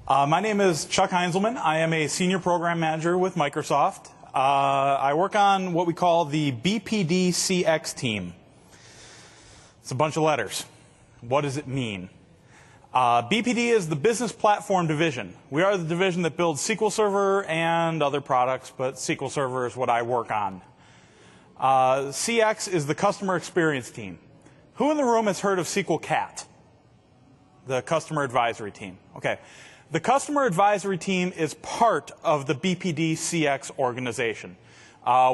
My name is Chuck Heinzelman. I am a senior program manager with Microsoft. I work on what we call the BPD CX team. It's a bunch of letters. What does it mean? BPD is the Business Platform Division. We are the division that builds SQL Server and other products, but SQL Server is what I work on. CX is the Customer Experience team. Who in the room has heard of SQL CAT? The Customer Advisory team. Okay. The Customer Advisory team is part of the BPD CX organization.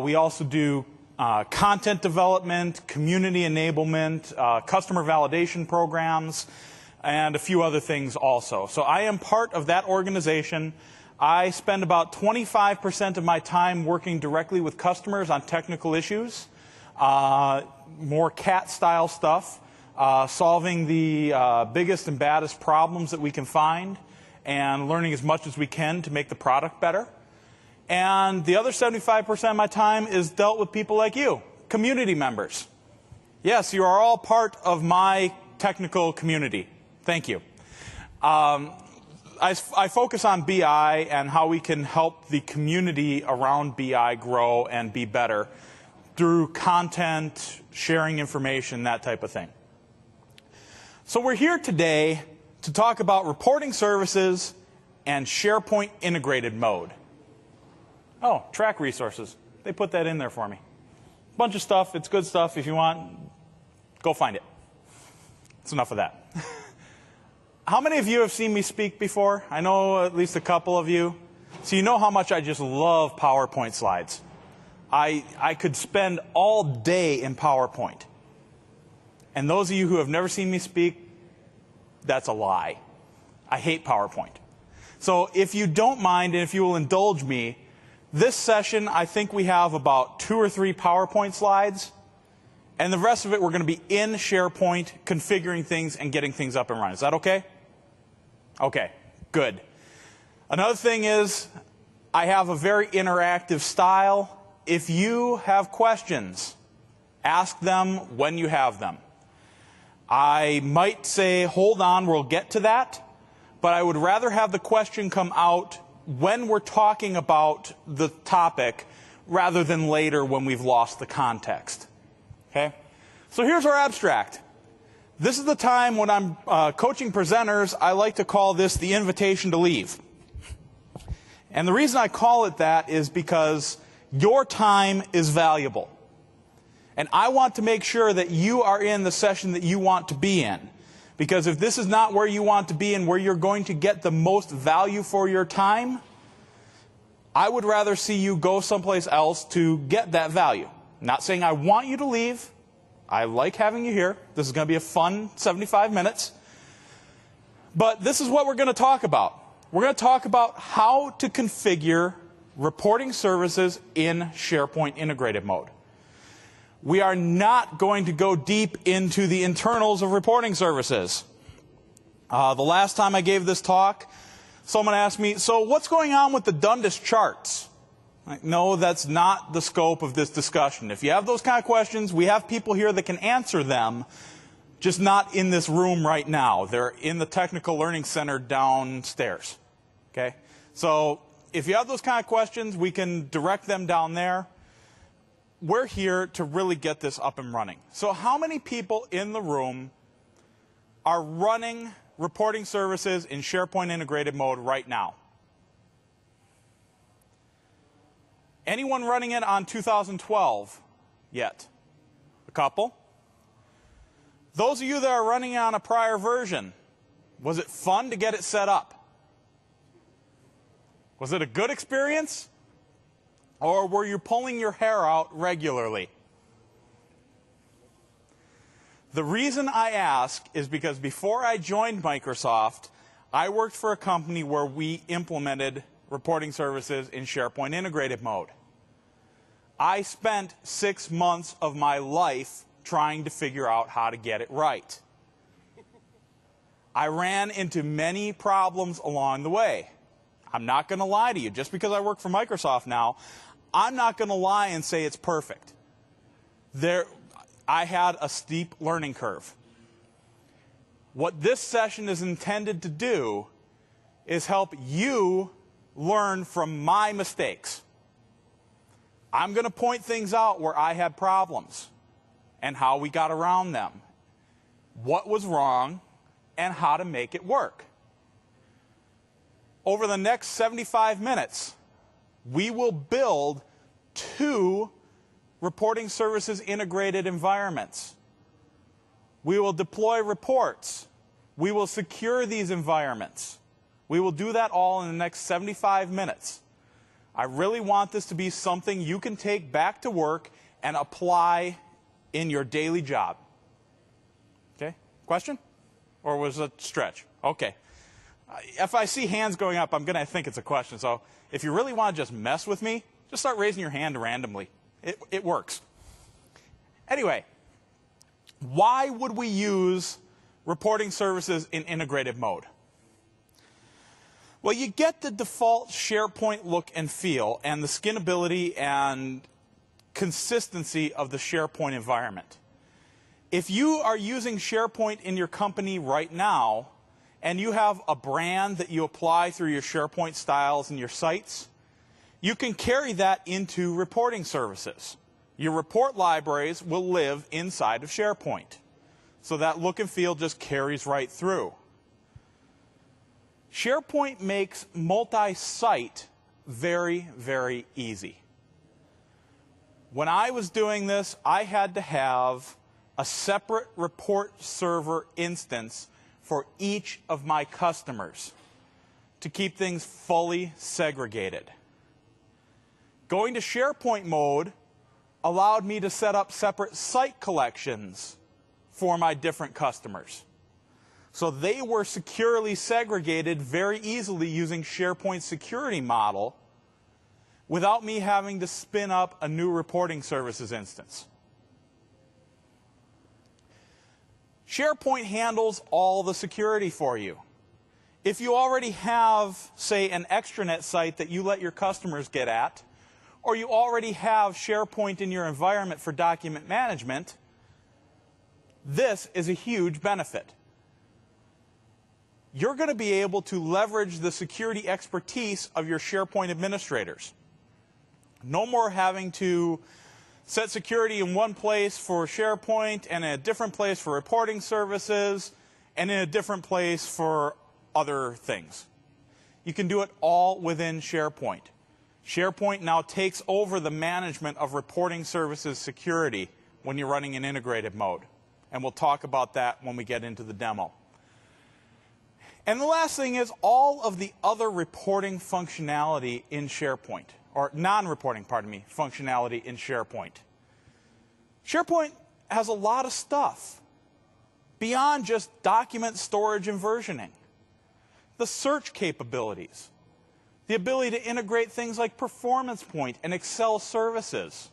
We also do content development, community enablement, customer validation programs, and a few other things also. So I am part of that organization. I spend about 25% of my time working directly with customers on technical issues, more CAT-style stuff, solving the biggest and baddest problems that we can find, and learning as much as we can to make the product better. And the other 75% of my time is dealt with people like you, community members. Yes, you are all part of my technical community. Thank you. I focus on BI and how we can help the community around BI grow and be better through content, sharing information, that type of thing. So we're here today to talk about reporting services and SharePoint integrated mode. Oh, track resources. They put that in there for me. Bunch of stuff. It's good stuff. If you want, go find it. That's enough of that. How many of you have seen me speak before? I know at least a couple of you. So you know how much I just love PowerPoint slides. I could spend all day in PowerPoint. And those of you who have never seen me speak, that's a lie. I hate PowerPoint. So if you don't mind and if you will indulge me, this session I think we have about 2 or 3 PowerPoint slides. And the rest of it we're going to be in SharePoint configuring things and getting things up and running. Is that okay? Okay, good. Another thing is I have a very interactive style. If you have questions, ask them when you have them. I might say, hold on, we'll get to that, but I would rather have the question come out when we're talking about the topic rather than later when we've lost the context. Okay? So here's our abstract. This is the time when I'm coaching presenters, I like to call this the invitation to leave. And the reason I call it that is because your time is valuable. And I want to make sure that you are in the session that you want to be in. Because if this is not where you want to be and where you're going to get the most value for your time, I would rather see you go someplace else to get that value. I'm not saying I want you to leave. I like having you here. This is going to be a fun 75 minutes. But this is what we're going to talk about. We're going to talk about how to configure reporting services in SharePoint integrated mode. We are not going to go deep into the internals of reporting services. The last time I gave this talk, someone asked me, so what's going on with the Dundas charts? Like, no, that's not the scope of this discussion. If you have those kind of questions, we have people here that can answer them, just not in this room right now. They're in the Technical Learning Center downstairs. Okay? So if you have those kind of questions, we can direct them down there. We're here to really get this up and running. So how many people in the room are running reporting services in SharePoint integrated mode right now? Anyone running it on 2012 yet? A couple? Those of you that are running it on a prior version, was it fun to get it set up? Was it a good experience? Or were you pulling your hair out regularly? The reason I ask is because before I joined Microsoft, I worked for a company where we implemented reporting services in SharePoint integrated mode. I spent 6 months of my life trying to figure out how to get it right. I ran into many problems along the way. I'm not going to lie to you. Just because I work for Microsoft now, I'm not going to lie and say it's perfect. I had a steep learning curve. What this session is intended to do is help you learn from my mistakes. I'm going to point things out where I had problems and how we got around them, what was wrong, and how to make it work. Over the next 75 minutes, we will build 2 reporting services integrated environments. We will deploy reports. We will secure these environments. We will do that all in the next 75 minutes. I really want this to be something you can take back to work and apply in your daily job. Okay? Question? Or was it a stretch? Okay. If I see hands going up, I'm going to think it's a question. So if you really want to just mess with me, just start raising your hand randomly. It works. Anyway, why would we use reporting services in integrated mode? Well, you get the default SharePoint look and feel and the skinnability and consistency of the SharePoint environment. If you are using SharePoint in your company right now, and you have a brand that you apply through your SharePoint styles and your sites, you can carry that into reporting services. Your report libraries will live inside of SharePoint. So that look and feel just carries right through. SharePoint makes multi-site very, very easy. When I was doing this, I had to have a separate report server instance for each of my customers to keep things fully segregated. Going to SharePoint mode allowed me to set up separate site collections for my different customers. So they were securely segregated very easily using SharePoint security model without me having to spin up a new reporting services instance. SharePoint handles all the security for you. If you already have, say, an extranet site that you let your customers get at, or you already have SharePoint in your environment for document management, this is a huge benefit. You're going to be able to leverage the security expertise of your SharePoint administrators. No more having to set security in one place for SharePoint and in a different place for reporting services and in a different place for other things. You can do it all within SharePoint. SharePoint now takes over the management of reporting services security when you're running in integrated mode. And we'll talk about that when we get into the demo. And the last thing is all of the other reporting functionality in SharePoint, or non-reporting, pardon me, functionality in SharePoint. SharePoint has a lot of stuff beyond just document storage and versioning. The search capabilities, the ability to integrate things like Performance Point and Excel services,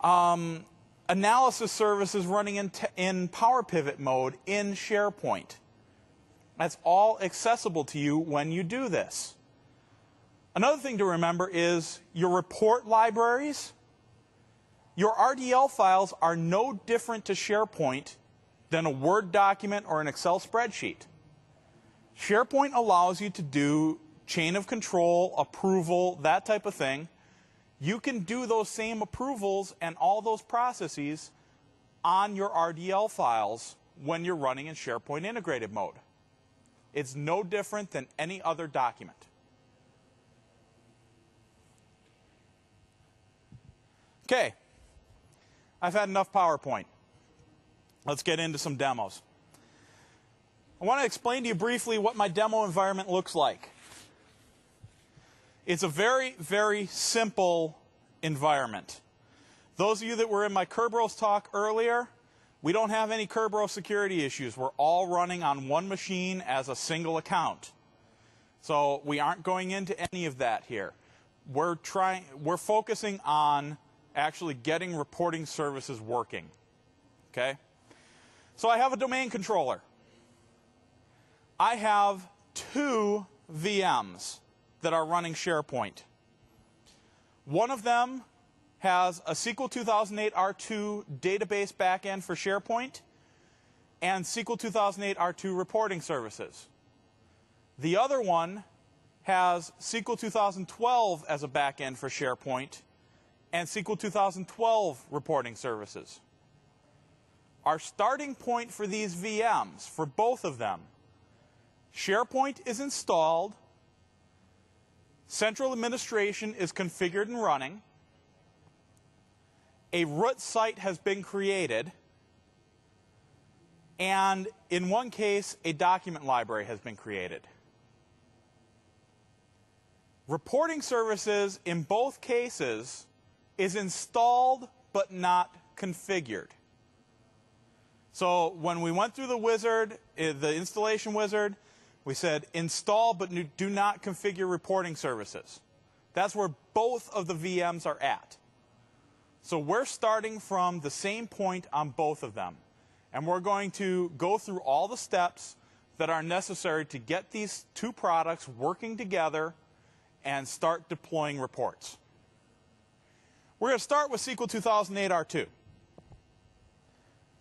analysis services running in Power Pivot mode in SharePoint. That's all accessible to you when you do this. Another thing to remember is your report libraries. Your RDL files are no different to SharePoint than a Word document or an Excel spreadsheet. SharePoint allows you to do chain of control, approval, that type of thing. You can do those same approvals and all those processes on your RDL files when you're running in SharePoint integrated mode. It's no different than any other document. Okay, I've had enough PowerPoint. Let's get into some demos. I want to explain to you briefly what my demo environment looks like. It's a very, very simple environment. Those of you that were in my Kerberos talk earlier, we don't have any Kerberos security issues. We're all running on one machine as a single account. So we aren't going into any of that here. We're focusing on actually getting reporting services working. Okay? So I have a domain controller. I have 2 VMs that are running SharePoint. One of them has a SQL 2008 R2 database backend for SharePoint and SQL 2008 R2 reporting services. The other one has SQL 2012 as a backend for SharePoint and SQL 2012 reporting services. Our starting point for these VMs, for both of them, SharePoint is installed, central administration is configured and running, a root site has been created, and in one case, a document library has been created. Reporting services in both cases is installed but not configured. So when we went through the wizard, the installation wizard, we said install but do not configure reporting services. That's where both of the VMs are at. So we're starting from the same point on both of them. And we're going to go through all the steps that are necessary to get these two products working together and start deploying reports. We're going to start with SQL 2008 R2.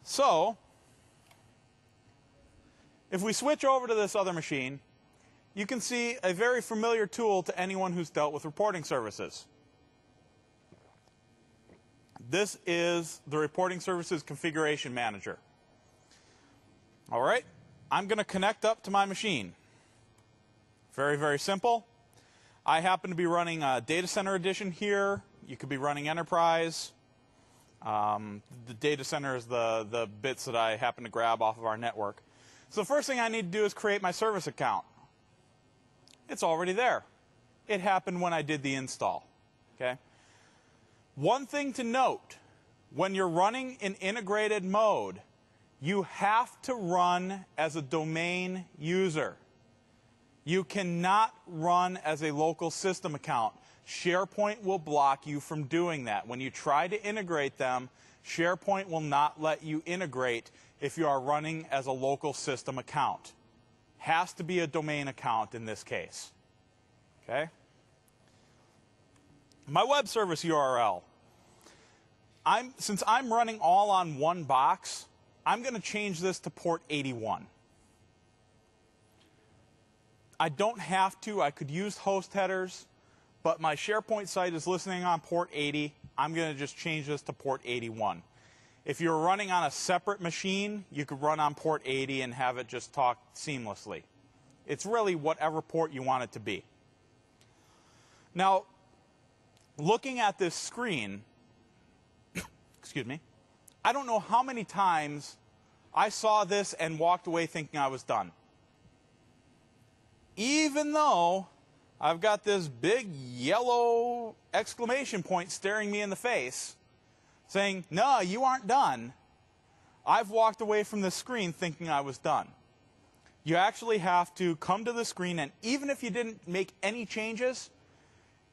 So, if we switch over to this other machine, you can see a very familiar tool to anyone who's dealt with reporting services. This is the Reporting Services Configuration Manager. All right, I'm going to connect up to my machine. Very, very simple. I happen to be running a Data Center Edition here. You could be running Enterprise. The Data Center is the bits that I happen to grab off of our network. So the first thing I need to do is create my service account. It's already there. It happened when I did the install. Okay. One thing to note, when you're running in integrated mode, you have to run as a domain user. You cannot run as a local system account. SharePoint will block you from doing that. When you try to integrate them, SharePoint will not let you integrate if you are running as a local system account. Has to be a domain account in this case. Okay? My web service URL. Since I'm running all on one box, I'm going to change this to port 81. I don't have to. I could use host headers, but my SharePoint site is listening on port 80. I'm going to just change this to port 81. If you're running on a separate machine, you could run on port 80 and have it just talk seamlessly. It's really whatever port you want it to be. Now, looking at this screen, excuse me, I don't know how many times I saw this and walked away thinking I was done. Even though I've got this big yellow exclamation point staring me in the face, saying, no, you aren't done, I've walked away from the screen thinking I was done. You actually have to come to the screen, and even if you didn't make any changes,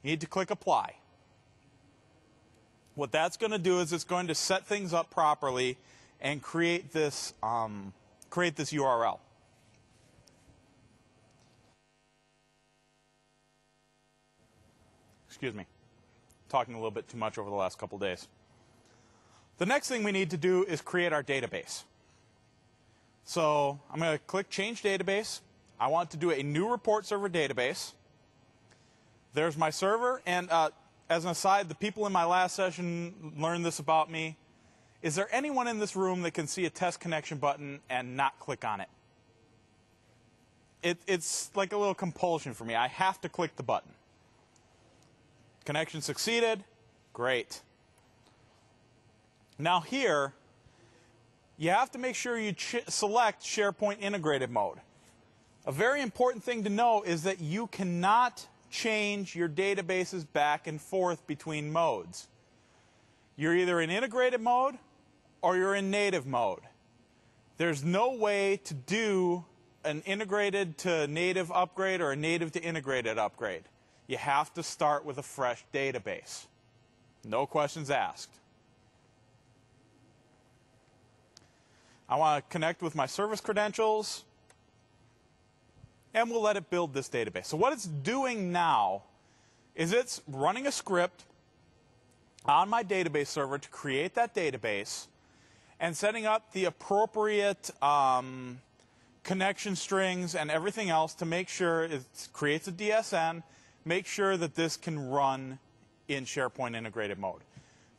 you need to click Apply. What that's going to do is it's going to set things up properly and create this URL. Excuse me. Talking a little bit too much over the last couple days. The next thing we need to do is create our database. So I'm going to click Change Database. I want to do a new report server database. There's my server, and as an aside, the people in my last session learned this about me. Is there anyone in this room that can see a test connection button and not click on it? It's like a little compulsion for me. I have to click the button. Connection succeeded. Great. Now here, you have to make sure you select SharePoint integrated mode. A very important thing to know is that you cannot change your databases back and forth between modes. You're either in integrated mode or you're in native mode. There's no way to do an integrated to native upgrade or a native to integrated upgrade. You have to start with a fresh database. No questions asked. I want to connect with my service credentials, and we'll let it build this database. So what it's doing now is it's running a script on my database server to create that database and setting up the appropriate connection strings and everything else to make sure it creates a DSN, make sure that this can run in SharePoint integrated mode.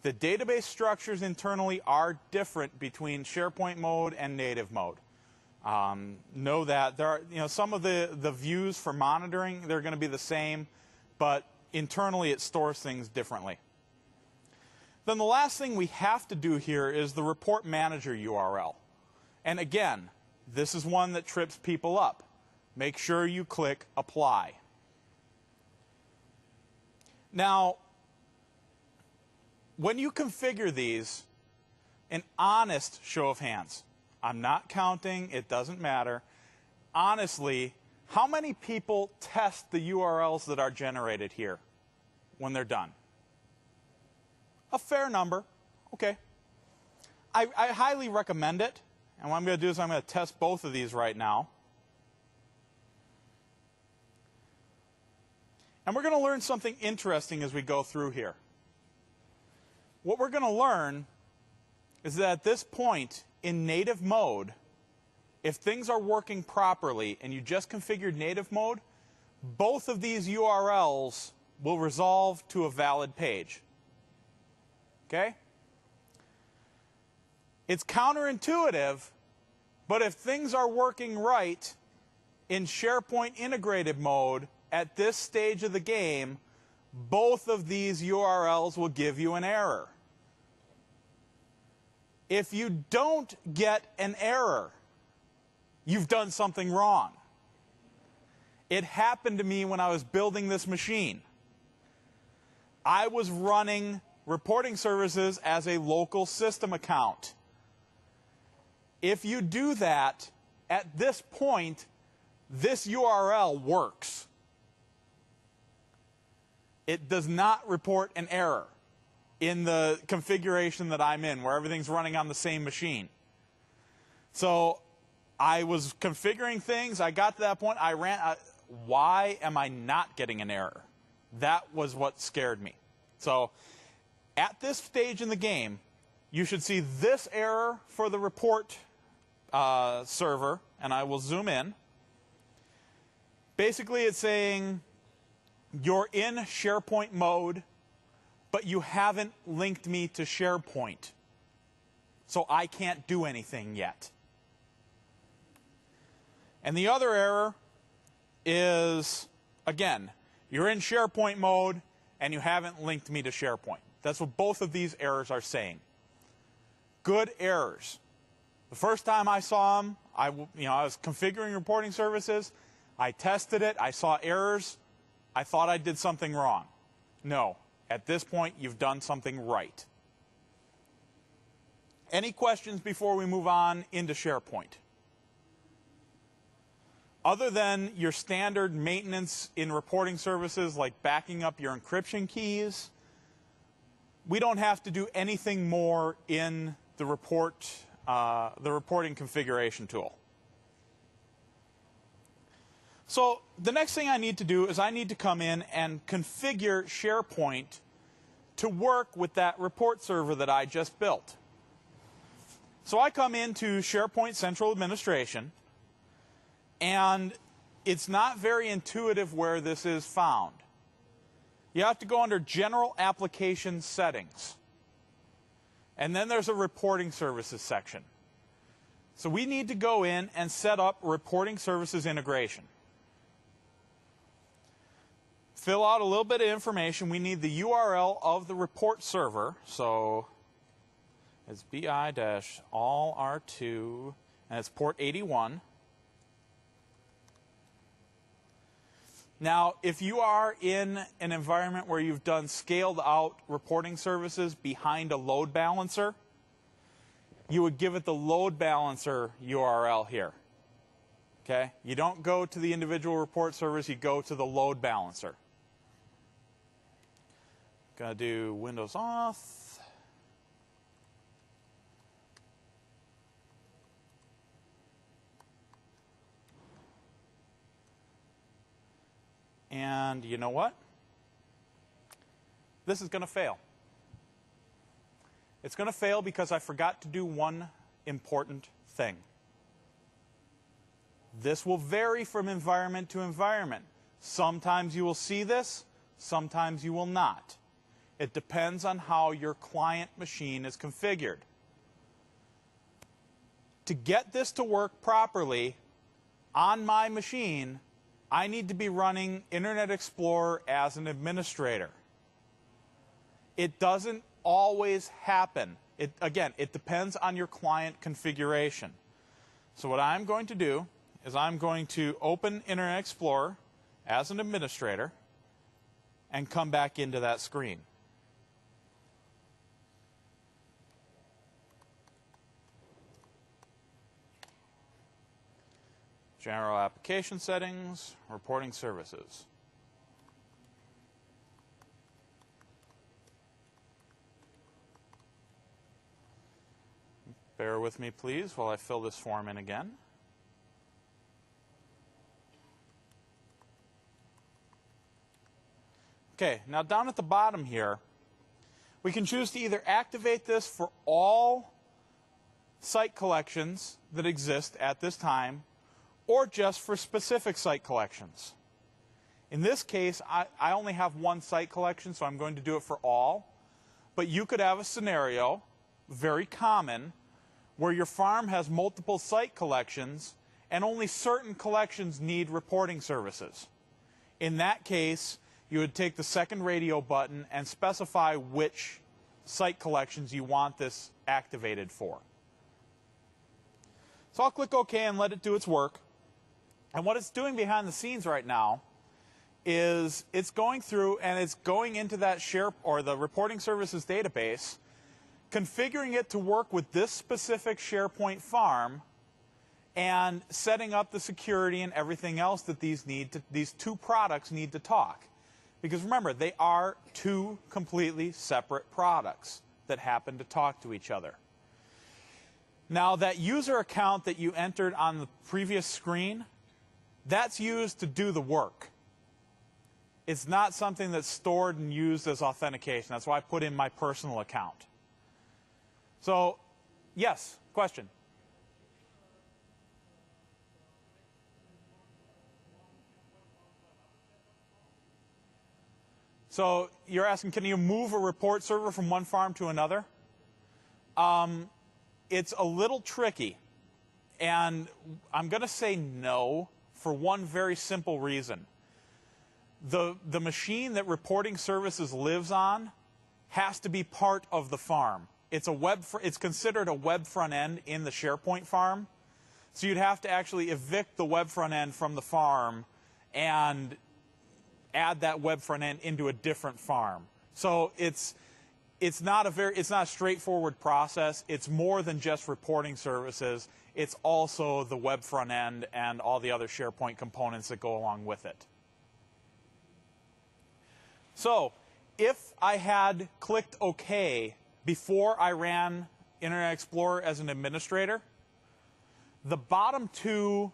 The database structures internally are different between SharePoint mode and native mode. Know that there are, some of the views for monitoring, they're going to be the same, but internally it stores things differently. Then the last thing we have to do here is the report manager URL. And again, this is one that trips people up. Make sure you click apply. Now, when you configure these, an honest show of hands, I'm not counting, it doesn't matter. Honestly, how many people test the URLs that are generated here when they're done? A fair number. Okay. I highly recommend it. And what I'm going to do is I'm going to test both of these right now. And we're going to learn something interesting as we go through here. What we're going to learn is that at this point in native mode, if things are working properly and you just configured native mode, both of these URLs will resolve to a valid page. Okay? It's counterintuitive, but if things are working right in SharePoint integrated mode at this stage of the game, both of these URLs will give you an error. If you don't get an error, you've done something wrong. It happened to me when I was building this machine. I was running reporting services as a local system account. If you do that, at this point, this URL works. It does not report an error in the configuration that I'm in, where everything's running on the same machine. So I was configuring things. I got to that point. Why am I not getting an error? That was what scared me. So at this stage in the game, you should see this error for the report server, and I will zoom in. Basically, it's saying you're in SharePoint mode, but you haven't linked me to SharePoint, so I can't do anything yet. And the other error is, again, you're in SharePoint mode, and you haven't linked me to SharePoint. That's what both of these errors are saying. Good errors. The first time I saw them, I was configuring reporting services. I tested it. I saw errors. I thought I did something wrong. No. At this point, you've done something right. Any questions before we move on into SharePoint? Other than your standard maintenance in reporting services like backing up your encryption keys, we don't have to do anything more in the reporting configuration tool. So the next thing I need to do is I need to come in and configure SharePoint to work with that report server that I just built. So I come into SharePoint Central Administration, and it's not very intuitive where this is found. You have to go under General Application Settings. And then there's a Reporting Services section. So we need to go in and set up Reporting Services Integration. Fill out a little bit of information. We need the URL of the report server. So it's bi-all-r2, and it's port 81. Now, if you are in an environment where you've done scaled out reporting services behind a load balancer, you would give it the load balancer URL here. Okay? You don't go to the individual report service, you go to the load balancer. Gonna do Windows Auth. And you know what? This is going to fail. It's going to fail because I forgot to do one important thing. This will vary from environment to environment. Sometimes you will see this, sometimes you will not. It depends on how your client machine is configured. To get this to work properly on my machine, I need to be running Internet Explorer as an administrator. It doesn't always happen. Again, it depends on your client configuration. So what I'm going to do is I'm going to open Internet Explorer as an administrator and come back into that screen. General application settings, reporting services. Bear with me, please, while I fill this form in again. Okay, now down at the bottom here, we can choose to either activate this for all site collections that exist at this time, or just for specific site collections. In this case, I only have one site collection, so I'm going to do it for all. But you could have a scenario, very common, where your farm has multiple site collections and only certain collections need reporting services. In that case, you would take the second radio button and specify which site collections you want this activated for. So I'll click OK and let it do its work. And what it's doing behind the scenes right now is it's going through and it's going into that the reporting services database, configuring it to work with this specific SharePoint farm, and setting up the security and everything else that these two products need to talk. Because remember, they are two completely separate products that happen to talk to each other. Now, that user account that you entered on the previous screen, that's used to do the work. It's not something that's stored and used as authentication. That's why I put in my personal account. So, yes, question? So you're asking, can you move a report server from one farm to another? It's a little tricky. And I'm going to say no for one very simple reason. The machine that reporting services lives on has to be part of the farm. It's considered a web front end in the SharePoint farm. So you'd have to actually evict the web front end from the farm and add that web front end into a different farm. So it's not a straightforward process. It's more than just reporting services. It's also the web front end and all the other SharePoint components that go along with it. So if I had clicked OK before I ran Internet Explorer as an administrator, the bottom two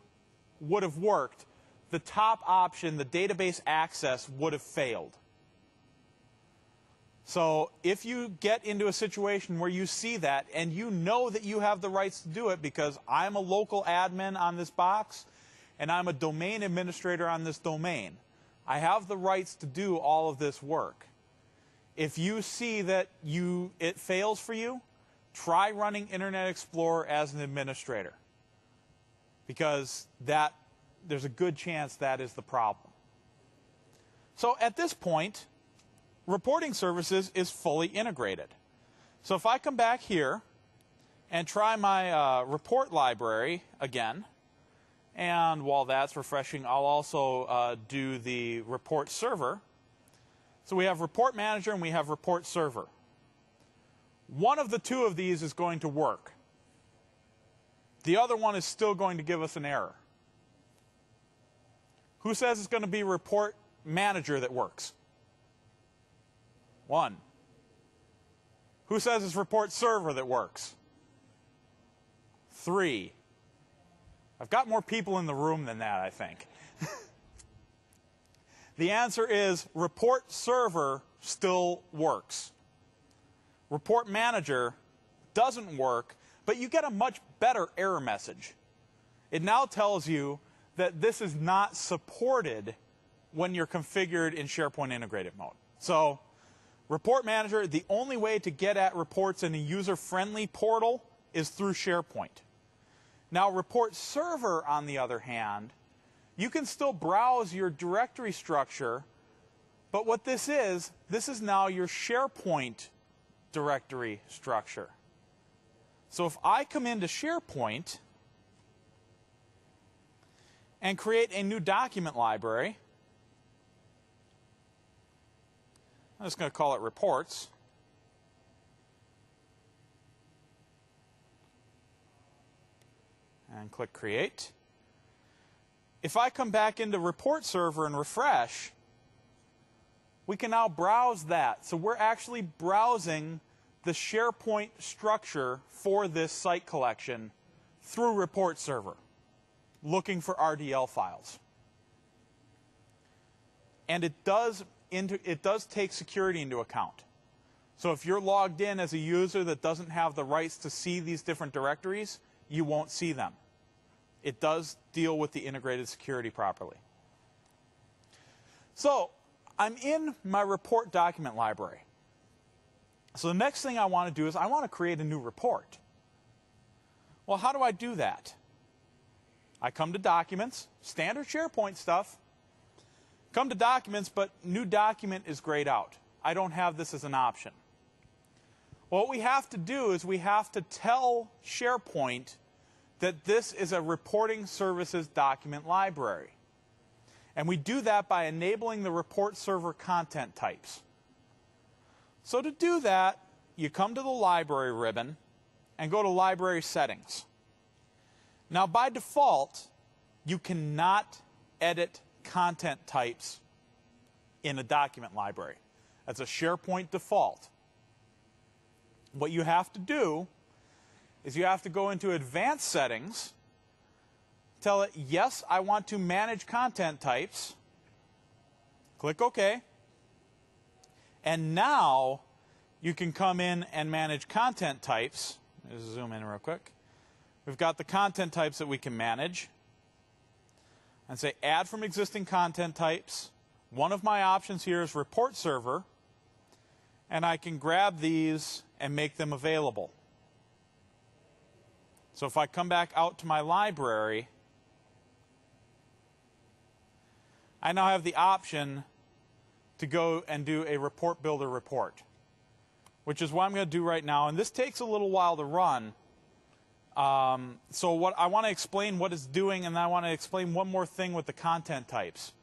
would have worked. The top option, the database access, would have failed. So if you get into a situation where you see that and you know that you have the rights to do it, because I'm a local admin on this box and I'm a domain administrator on this domain, I have the rights to do all of this work. If you see that it fails for you, try running Internet Explorer as an administrator, because there's a good chance that is the problem. So at this point, reporting services is fully integrated. So if I come back here and try my report library again, and while that's refreshing, I'll also do the report server. So we have report manager and we have report server. One of the two of these is going to work. The other one is still going to give us an error. Who says it's going to be report manager that works? One. Who says it's report server that works? 3. I've got more people in the room than that, I think. The answer is report server still works. Report manager doesn't work, but you get a much better error message. It now tells you that this is not supported when you're configured in SharePoint integrated mode. So, Report Manager, the only way to get at reports in a user-friendly portal is through SharePoint. Now, Report Server, on the other hand, you can still browse your directory structure, but what this is now your SharePoint directory structure. So if I come into SharePoint and create a new document library, I'm just going to call it Reports. And click Create. If I come back into Report Server and refresh, we can now browse that. So we're actually browsing the SharePoint structure for this site collection through Report Server, looking for RDL files. And it does take security into account. So if you're logged in as a user that doesn't have the rights to see these different directories, you won't see them. It does deal with the integrated security properly. So I'm in my report document library. So the next thing I want to do is I want to create a new report. Well, how do I do that? I come to Documents, standard SharePoint stuff. Come to Documents, but New Document is grayed out. I don't have this as an option. What we have to do is we have to tell SharePoint that this is a reporting services document library. And we do that by enabling the report server content types. So to do that, you come to the library ribbon and go to Library Settings. Now by default, you cannot edit content types in a document library. That's a SharePoint default. What you have to do is you have to go into Advanced Settings, tell it, yes, I want to manage content types, click OK, and now you can come in and manage content types. Let's zoom in real quick. We've got the content types that we can manage, and say add from existing content types. One of my options here is Report Server, and I can grab these and make them available. So if I come back out to my library, I now have the option to go and do a Report Builder report, which is what I'm going to do right now. And this takes a little while to run. So what I want to explain what it's doing, and I want to explain one more thing with the content types.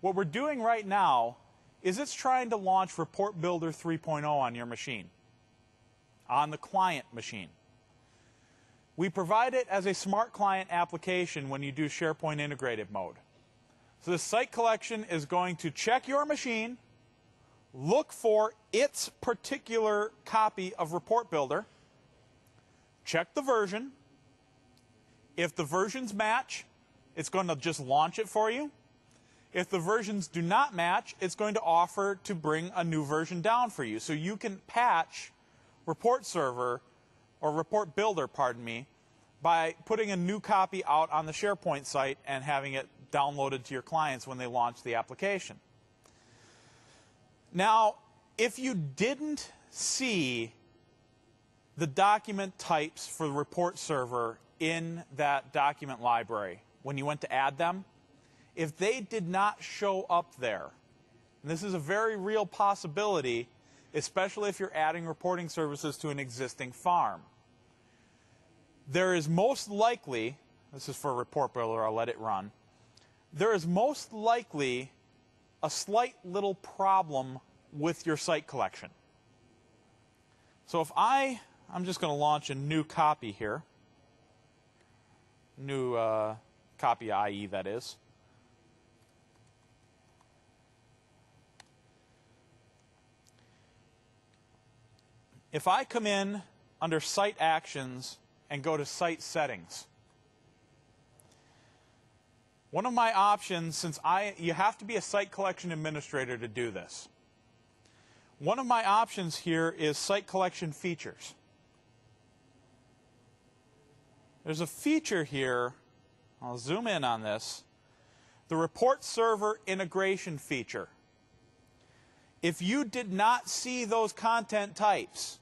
What we're doing right now is it's trying to launch Report Builder 3.0 on your machine, on the client machine. We provide it as a smart client application when you do SharePoint integrated mode. So the site collection is going to check your machine, look for its particular copy of Report Builder, check the version. If the versions match, it's going to just launch it for you. If the versions do not match, it's going to offer to bring a new version down for you. So you can patch Report Server, or Report Builder, pardon me, by putting a new copy out on the SharePoint site and having it downloaded to your clients when they launch the application. Now, if you didn't see the document types for the Report Server in that document library when you went to add them, if they did not show up there, and this is a very real possibility, especially if you're adding reporting services to an existing farm, there is most likely, this is for Report Builder, I'll let it run, there is most likely a slight little problem with your site collection. So if I'm just going to launch a new copy here, new copy IE that is. If I come in under Site Actions and go to Site Settings, one of my options, since you have to be a site collection administrator to do this, one of my options here is Site Collection Features. There's a feature here I'll zoom in on this, the report server integration feature. If you did not see those content types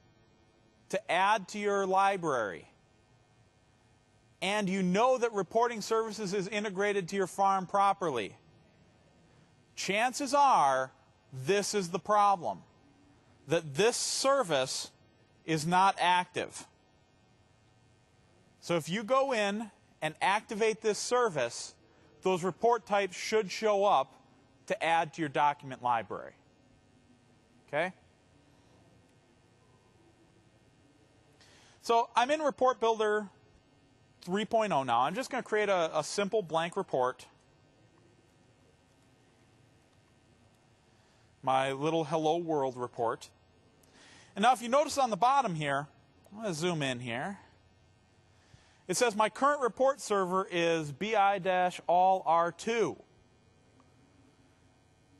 to add to your library, and you know that reporting services is integrated to your farm properly, chances are this is the problem, that this service is not active. So if you go in and activate this service, those report types should show up to add to your document library. Okay? So I'm in Report Builder 3.0 now. I'm just going to create a simple blank report. My little Hello World report. And now if you notice on the bottom here, I'm going to zoom in here. It says my current report server is bi-all R2.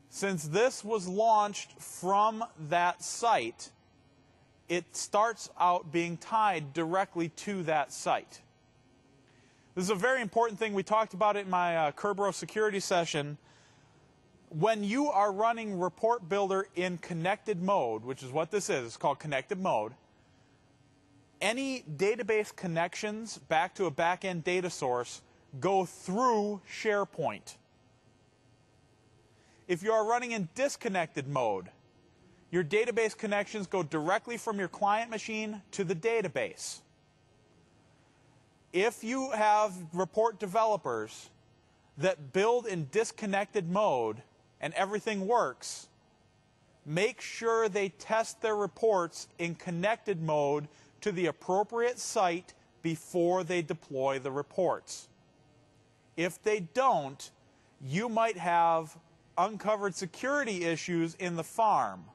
Since this was launched from that site, it starts out being tied directly to that site. This is a very important thing. We talked about it in my Kerberos security session. When you are running Report Builder in connected mode, which is what this is, it's called connected mode, any database connections back to a back-end data source go through SharePoint. If you are running in disconnected mode, your database connections go directly from your client machine to the database. If you have report developers that build in disconnected mode and everything works, make sure they test their reports in connected mode to the appropriate site before they deploy the reports. If they don't, you might have uncovered security issues in the farm.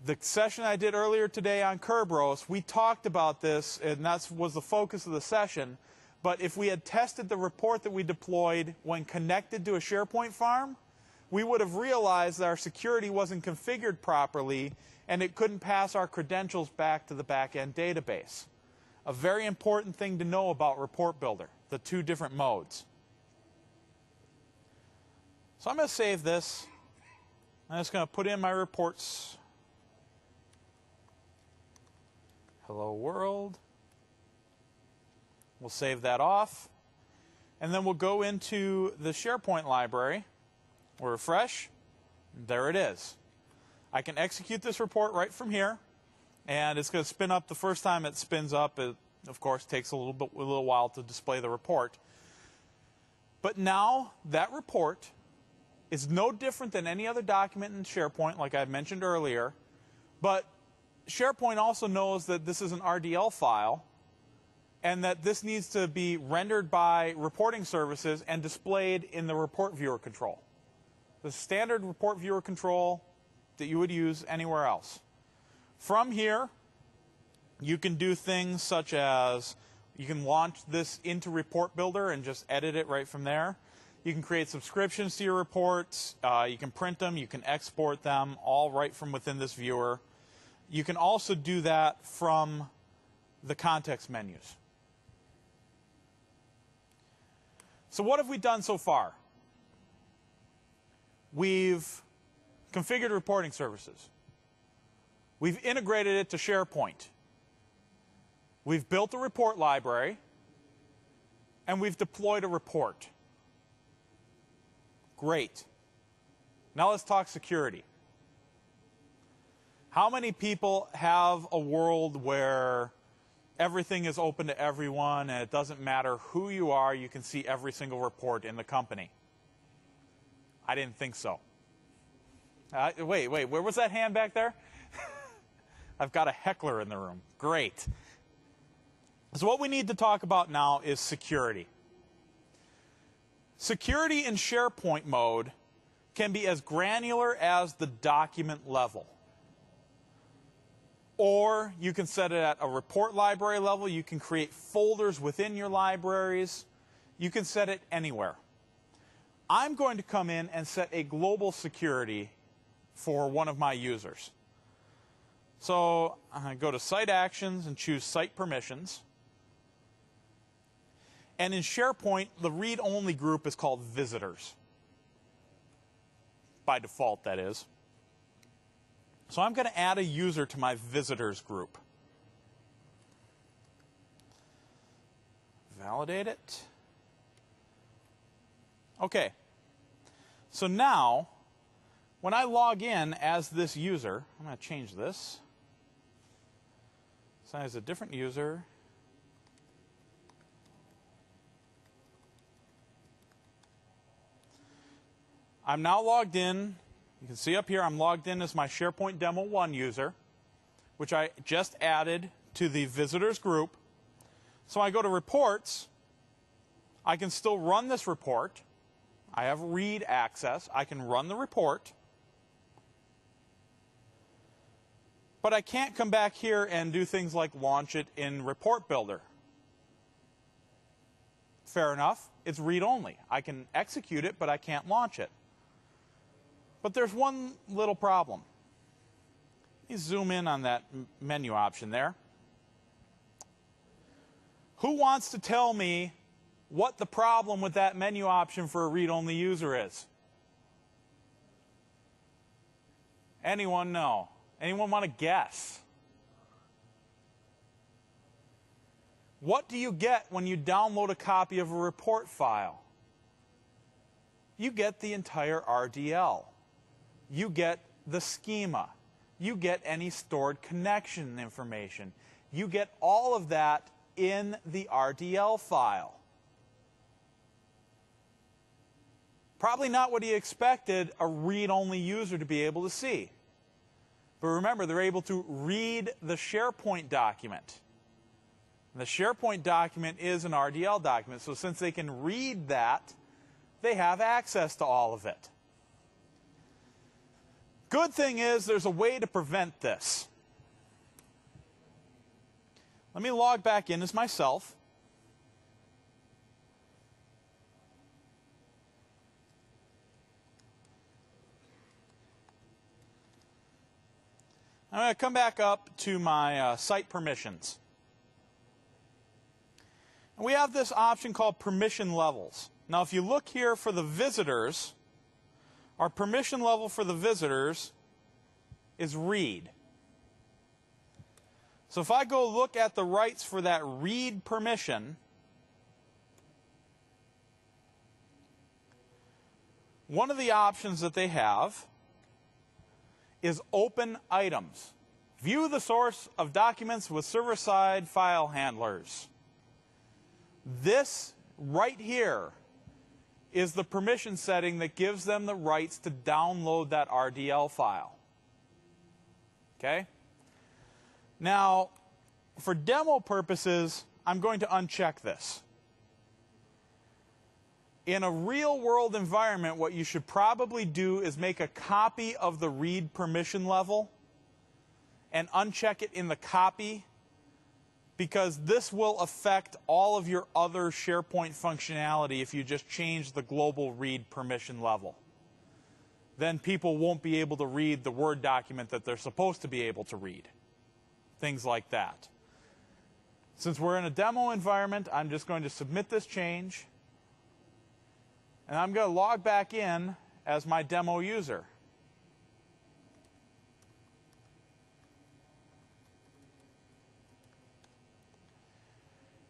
The session I did earlier today on Kerberos, we talked about this, and that was the focus of the session. But if we had tested the report that we deployed when connected to a SharePoint farm, we would have realized that our security wasn't configured properly and it couldn't pass our credentials back to the back-end database. A very important thing to know about Report Builder, the two different modes. So I'm going to save this. I'm just going to put in my reports. Hello world. We'll save that off. And then we'll go into the SharePoint library. We'll refresh. There it is. I can execute this report right from here. And it's going to spin up the first time it spins up. It, of course, takes a little while to display the report. But now that report is no different than any other document in SharePoint, like I mentioned earlier. But SharePoint also knows that this is an RDL file and that this needs to be rendered by reporting services and displayed in the report viewer control. The standard report viewer control that you would use anywhere else. From here, you can do things such as you can launch this into Report Builder and just edit it right from there. You can create subscriptions to your reports. You can print them. You can export them all right from within this viewer. You can also do that from the context menus. So what have we done so far? We've configured reporting services. We've integrated it to SharePoint. We've built a report library. And we've deployed a report. Great. Now let's talk security. How many people have a world where everything is open to everyone and it doesn't matter who you are, you can see every single report in the company? I didn't think so. Wait, where was that hand back there? I've got a heckler in the room. Great. So what we need to talk about now is security. Security in SharePoint mode can be as granular as the document level. Or you can set it at a report library level. You can create folders within your libraries. You can set it anywhere. I'm going to come in and set a global security for one of my users. So I go to Site Actions and choose Site Permissions. And in SharePoint, the read-only group is called visitors. By default, that is. So I'm going to add a user to my visitors group. Validate it. Okay. So now, when I log in as this user, I'm going to change this. So as a different user. I'm now logged in. You can see up here I'm logged in as my SharePoint Demo 1 user, which I just added to the visitors group. So I go to reports. I can still run this report. I have read access. I can run the report. But I can't come back here and do things like launch it in Report Builder. Fair enough. It's read-only. I can execute it, but I can't launch it. But there's one little problem. Let me zoom in on that menu option there. Who wants to tell me what the problem with that menu option for a read-only user is? Anyone know? Anyone want to guess? What do you get when you download a copy of a report file? You get the entire RDL. You get the schema. You get any stored connection information. You get all of that in the RDL file. Probably not what he expected a read-only user to be able to see. But remember, they're able to read the SharePoint document. And the SharePoint document is an RDL document, so since they can read that, they have access to all of it. Good thing is there's a way to prevent this. Let me log back in as myself. I'm going to come back up to my site permissions. And we have this option called permission levels. Now if you look here for the visitors, our permission level for the visitors is read. So if I go look at the rights for that read permission, one of the options that they have is open items. View the source of documents with server-side file handlers. This right here is the permission setting that gives them the rights to download that RDL file. Okay? Now, for demo purposes, I'm going to uncheck this. In a real-world environment, what you should probably do is make a copy of the read permission level and uncheck it in the copy, because this will affect all of your other SharePoint functionality if you just change the global read permission level. Then people won't be able to read the Word document that they're supposed to be able to read. Things like that. Since we're in a demo environment, I'm just going to submit this change. And I'm going to log back in as my demo user.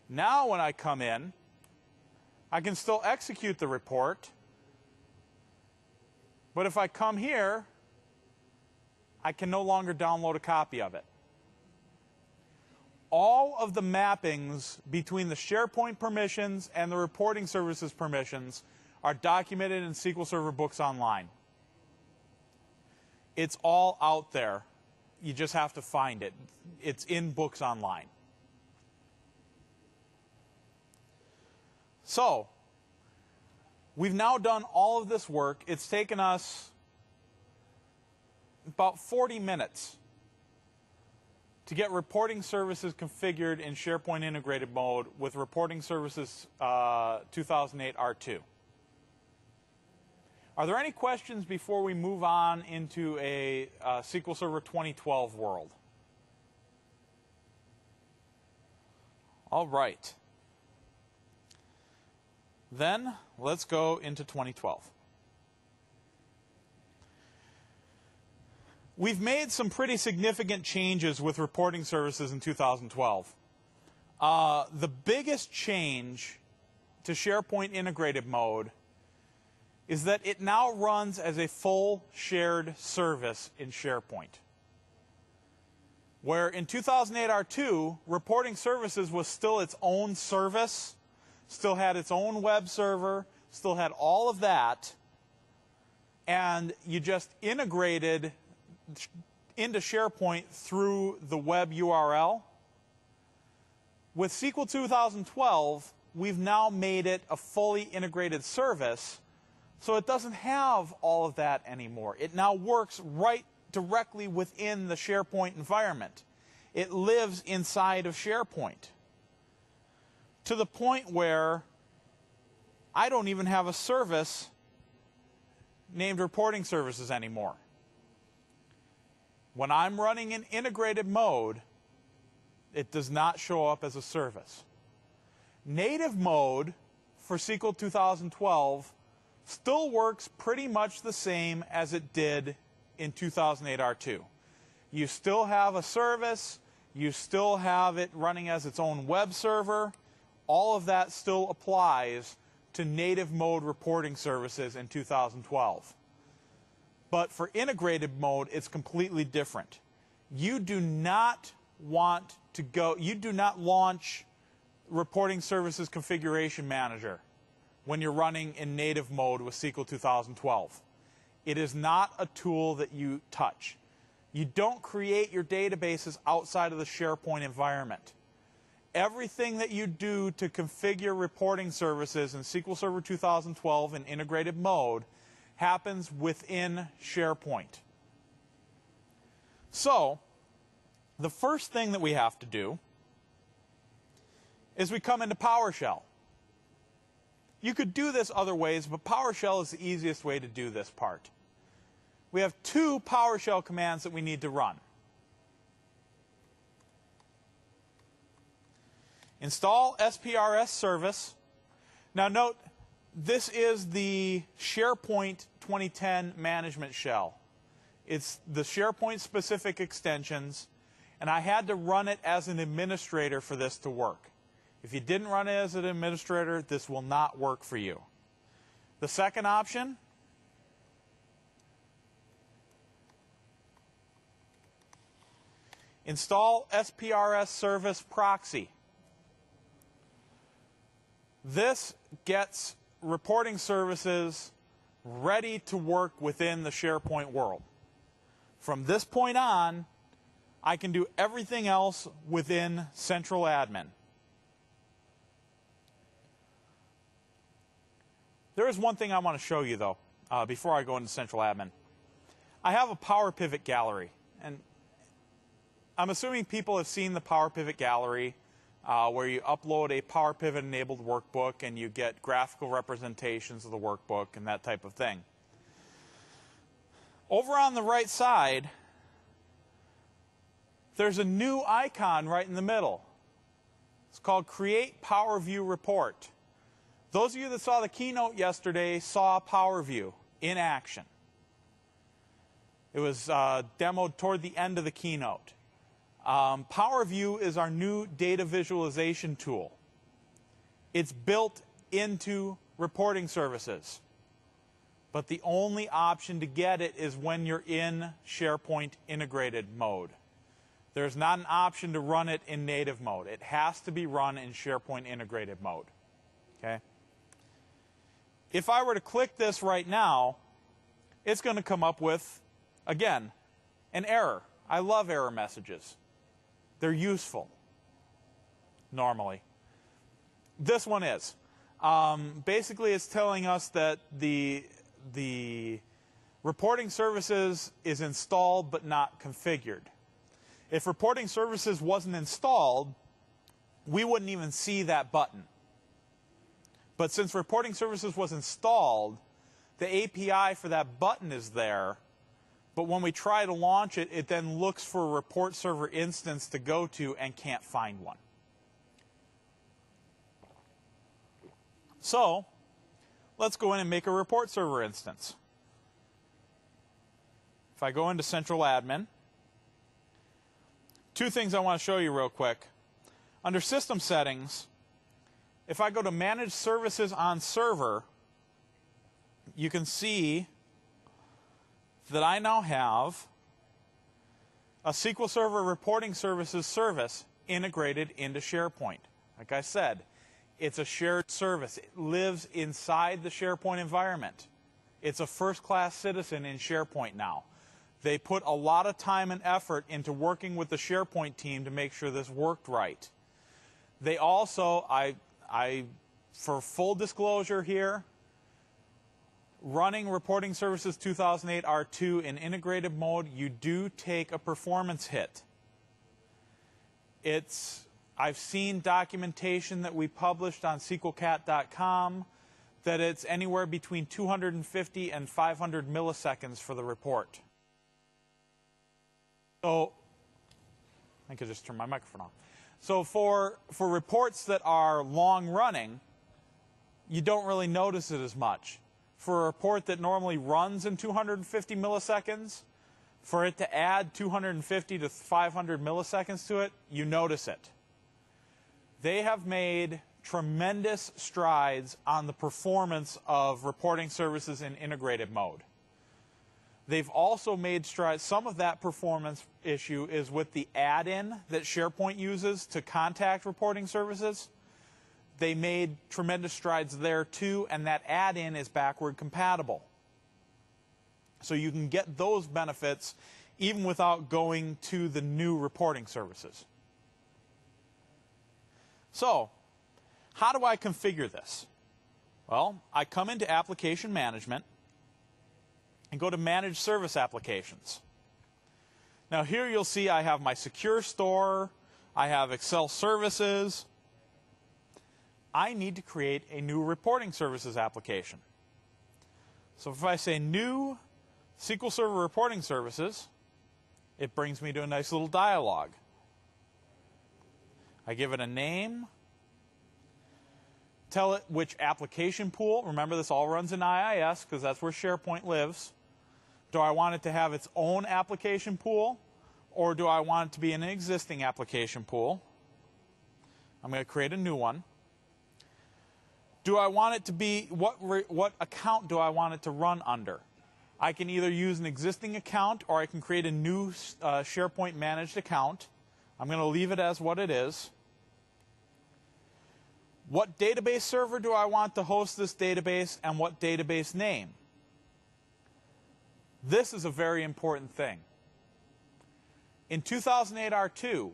Now when I come in, I can still execute the report. But if I come here, I can no longer download a copy of it. All of the mappings between the SharePoint permissions and the reporting services permissions are documented in SQL Server Books Online. It's all out there. You just have to find it. It's in Books Online. So, we've now done all of this work. It's taken us about 40 minutes to get reporting services configured in SharePoint integrated mode with reporting services 2008 R2. Are there any questions before we move on into a SQL Server 2012 world? All right. Then let's go into 2012. We've made some pretty significant changes with reporting services in 2012. The biggest change to SharePoint integrated mode is that it now runs as a full shared service in SharePoint. Where in 2008 R2, reporting services was still its own service, still had its own web server, still had all of that, and you just integrated into SharePoint through the web URL. With SQL 2012, we've now made it a fully integrated service, so it doesn't have all of that anymore. It now works right directly within the SharePoint environment. It lives inside of SharePoint, to the point where I don't even have a service named reporting services anymore. When I'm running in integrated mode, it does not show up as a service. Native mode for SQL 2012 still works pretty much the same as it did in 2008 R2. You still have a service, you still have it running as its own web server. All of that still applies to native mode reporting services in 2012. But for integrated mode, it's completely different. You do not want to go, you do not launch Reporting Services Configuration Manager when you're running in native mode with SQL 2012. It is not a tool that you touch. You don't create your databases outside of the SharePoint environment. Everything that you do to configure reporting services in SQL Server 2012 in integrated mode happens within SharePoint. So, the first thing that we have to do is we come into PowerShell. You could do this other ways, but PowerShell is the easiest way to do this part. We have two PowerShell commands that we need to run. Install SPRS service. Now note, this is the SharePoint 2010 management shell. It's the SharePoint specific extensions, and I had to run it as an administrator for this to work. If you didn't run it as an administrator, this will not work for you. The second option, install SPRS service proxy. This gets reporting services ready to work within the SharePoint world. From this point on, I can do everything else within Central Admin. There is one thing I want to show you, though, before I go into Central Admin. I have a Power Pivot gallery, and I'm assuming people have seen the Power Pivot gallery, where you upload a Power Pivot enabled workbook and you get graphical representations of the workbook and that type of thing. Over on the right side, there's a new icon right in the middle. It's called Create Power View Report. Those of you that saw the keynote yesterday saw Power View in action. It was demoed toward the end of the keynote. Power View is our new data visualization tool. It's built into reporting services. But the only option to get it is when you're in SharePoint integrated mode. There's not an option to run it in native mode. It has to be run in SharePoint integrated mode. Okay? If I were to click this right now, it's going to come up with, again, an error. I love error messages. They're useful, normally. This one is. Basically, it's telling us that the reporting services is installed but not configured. If reporting services wasn't installed, we wouldn't even see that button. But since reporting services was installed, the API for that button is there. But when we try to launch it, it then looks for a report server instance to go to and can't find one. So, let's go in and make a report server instance. If I go into Central Admin, two things I want to show you real quick. Under System Settings, if I go to Manage Services on Server, you can see that I now have a SQL Server Reporting Services service integrated into SharePoint. Like I said, it's a shared service. It lives inside the SharePoint environment. It's a first-class citizen in SharePoint now. They put a lot of time and effort into working with the SharePoint team to make sure this worked right. They also, for full disclosure here, running Reporting Services 2008 R2 in integrated mode, you do take a performance hit. I've seen documentation that we published on SQLcat.com that it's anywhere between 250 and 500 milliseconds for the report. So, I could just turn my microphone on. So for reports that are long running, you don't really notice it as much. For a report that normally runs in 250 milliseconds, for it to add 250 to 500 milliseconds to it, you notice it. They have made tremendous strides on the performance of reporting services in integrated mode. They've also made strides. Some of that performance issue is with the add-in that SharePoint uses to contact reporting services. They made tremendous strides there too, and that add-in is backward compatible. So you can get those benefits even without going to the new reporting services. So, how do I configure this? Well, I come into Application Management and go to Manage Service Applications. Now here you'll see I have my Secure Store, I have Excel Services. I need to create a new Reporting Services application. So if I say New SQL Server Reporting Services, it brings me to a nice little dialog. I give it a name, tell it which application pool. Remember, this all runs in IIS because that's where SharePoint lives. Do I want it to have its own application pool, or do I want it to be an existing application pool? I'm going to create a new one. Do I want it to be, what account do I want it to run under? I can either use an existing account or I can create a new SharePoint managed account. I'm going to leave it as what it is. What database server do I want to host this database, and what database name? This is a very important thing. In 2008 R2,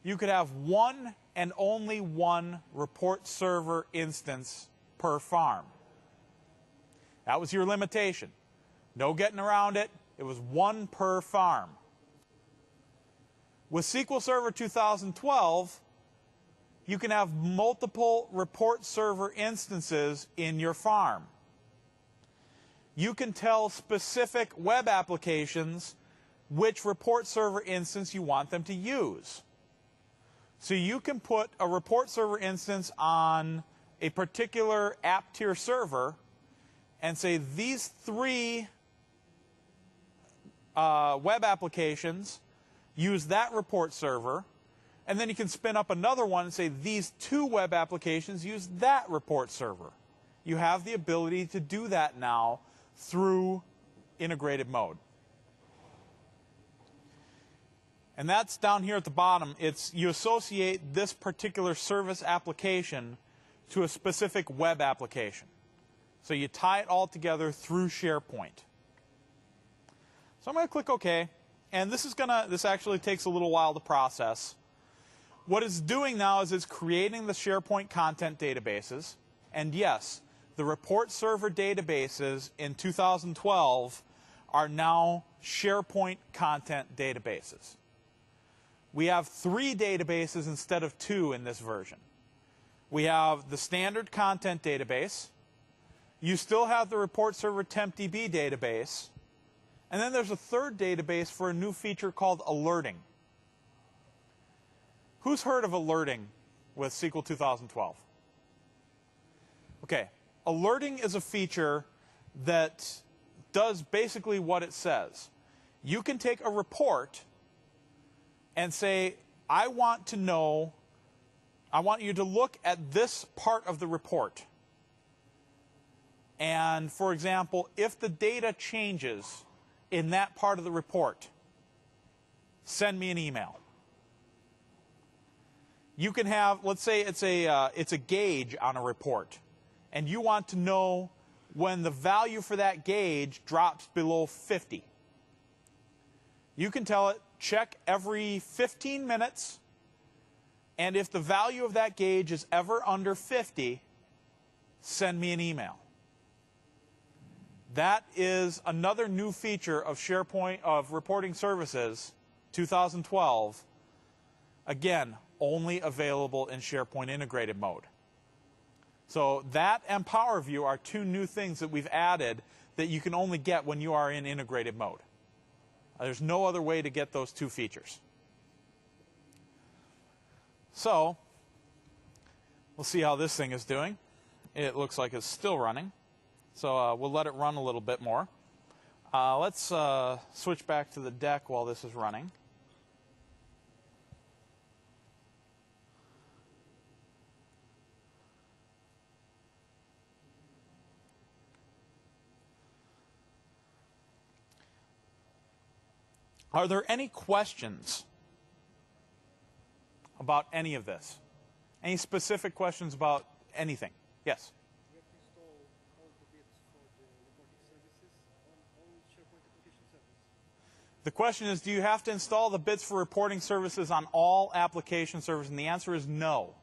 you could have one and only one report server instance per farm. That was your limitation. No getting around it. It was one per farm. With SQL Server 2012, you can have multiple report server instances in your farm. You can tell specific web applications which report server instance you want them to use. So you can put a report server instance on a particular app tier server and say these three web applications use that report server, and then you can spin up another one and say these two web applications use that report server. You have the ability to do that now through integrated mode. And that's down here at the bottom. You associate this particular service application to a specific web application. So you tie it all together through SharePoint. So I'm going to click OK. And this actually takes a little while to process. What it's doing now is it's creating the SharePoint content databases. And yes, the report server databases in 2012 are now SharePoint content databases. We have 3 databases instead of 2 in this version. We have the standard content database. You still have the report server tempdb database. And then there's a third database for a new feature called alerting. Who's heard of alerting with SQL 2012? Okay, alerting is a feature that does basically what it says. You can take a report and say, I want you to look at this part of the report. And for example, if the data changes in that part of the report, send me an email. You can have, let's say it's a gauge on a report, and you want to know when the value for that gauge drops below 50. You can tell it, check every 15 minutes, and if the value of that gauge is ever under 50, send me an email. That is another new feature of SharePoint, of Reporting Services 2012. Again, only available in SharePoint integrated mode. So that and Power View are two new things that we've added that you can only get when you are in integrated mode. There's no other way to get those two features. So we'll see how this thing is doing. It looks like it's still running. So we'll let it run a little bit more. Let's switch back to the deck while this is running. Are there any questions about any of this? Any specific questions about anything? Yes? You have to install all the bits for the reporting services on SharePoint application servers. The question is, do you have to install the bits for reporting services on all application servers? And the answer is no.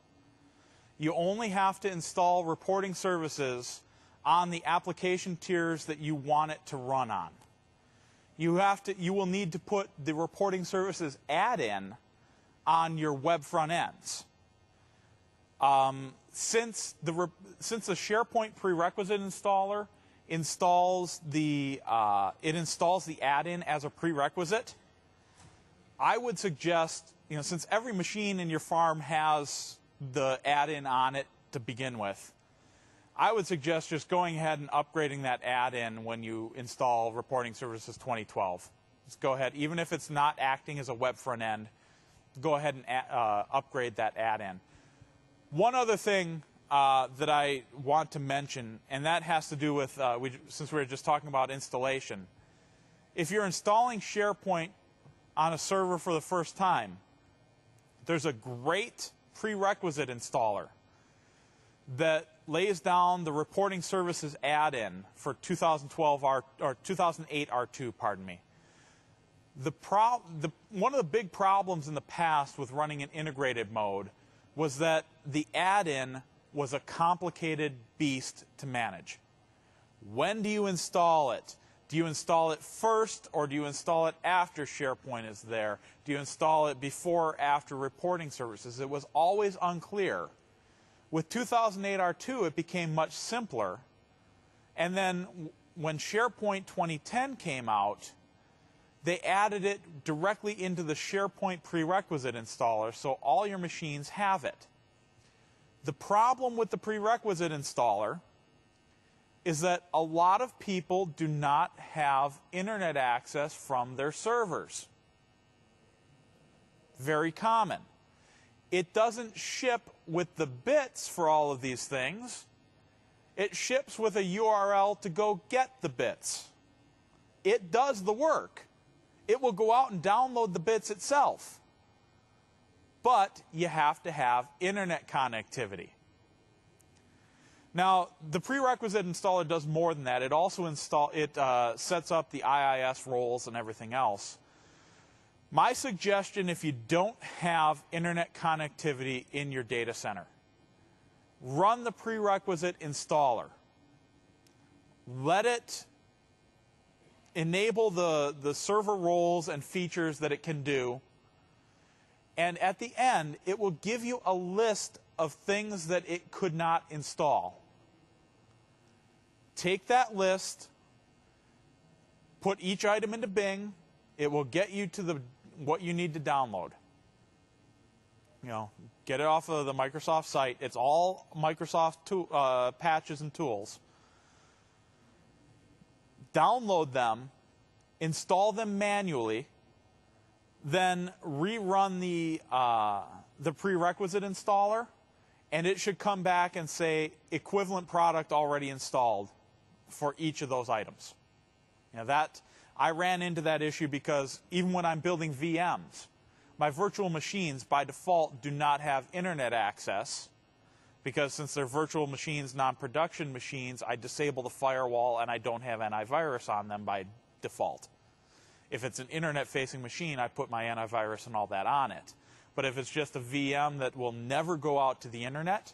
You only have to install reporting services on the application tiers that you want it to run on. You will need to put the reporting services add-in on your web front ends. Since the SharePoint prerequisite installer installs the add-in as a prerequisite, I would suggest, since every machine in your farm has the add-in on it to begin with, I would suggest just going ahead and upgrading that add-in when you install Reporting Services 2012. Just go ahead, even if it's not acting as a web front end, go ahead and upgrade that add-in. One other thing that I want to mention, and that has to do with, since we were just talking about installation. If you're installing SharePoint on a server for the first time, there's a great prerequisite installer that lays down the Reporting Services add-in for 2012 or 2008 R2, pardon me. One of the big problems in the past with running in integrated mode was that the add-in was a complicated beast to manage. When do you install it? Do you install it first, or do you install it after SharePoint is there? Do you install it before or after Reporting Services? It was always unclear. With 2008 R2, it became much simpler. And then when SharePoint 2010 came out, they added it directly into the SharePoint prerequisite installer, so all your machines have it. The problem with the prerequisite installer is that a lot of people do not have internet access from their servers. Very common. It doesn't ship with the bits for all of these things. It ships with a URL to go get the bits. It does the work. It will go out and download the bits itself. But you have to have internet connectivity. Now, the prerequisite installer does more than that. It also sets up the IIS roles and everything else. My suggestion, if you don't have internet connectivity in your data center, run the prerequisite installer. Let it enable the server roles and features that it can do. And at the end, it will give you a list of things that it could not install. Take that list, put each item into Bing. It will get you to what you need to download. Get it off of the Microsoft site. It's all Microsoft patches and tools. Download them, install them manually, then rerun the prerequisite installer, and it should come back and say equivalent product already installed for each of those items. You know, that I ran into that issue because even when I'm building VMs, my virtual machines by default do not have internet access, because since they're virtual machines, non-production machines, I disable the firewall and I don't have antivirus on them by default. If it's an internet-facing machine, I put my antivirus and all that on it. But if it's just a VM that will never go out to the internet,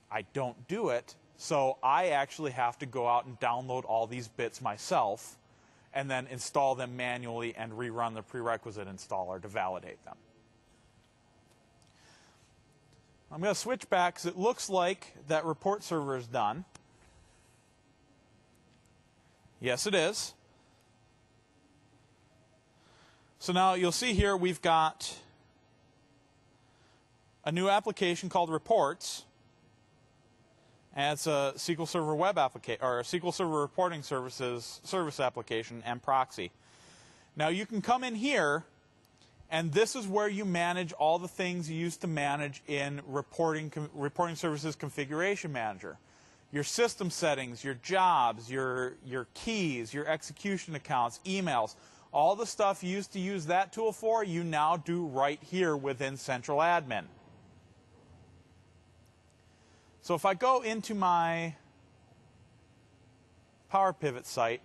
I don't do it. So I actually have to go out and download all these bits myself and then install them manually and rerun the prerequisite installer to validate them. I'm going to switch back because it looks like that report server is done. Yes, it is. So now you'll see here we've got a new application called Reports, and it's a SQL Server web application, or a SQL Server reporting service application and proxy. Now you can come in here, and this is where you manage all the things you used to manage in Reporting Services Configuration Manager. Your system settings, your jobs, your keys, your execution accounts, emails, all the stuff you used to use that tool for, you now do right here within Central Admin. So if I go into my Power Pivot site,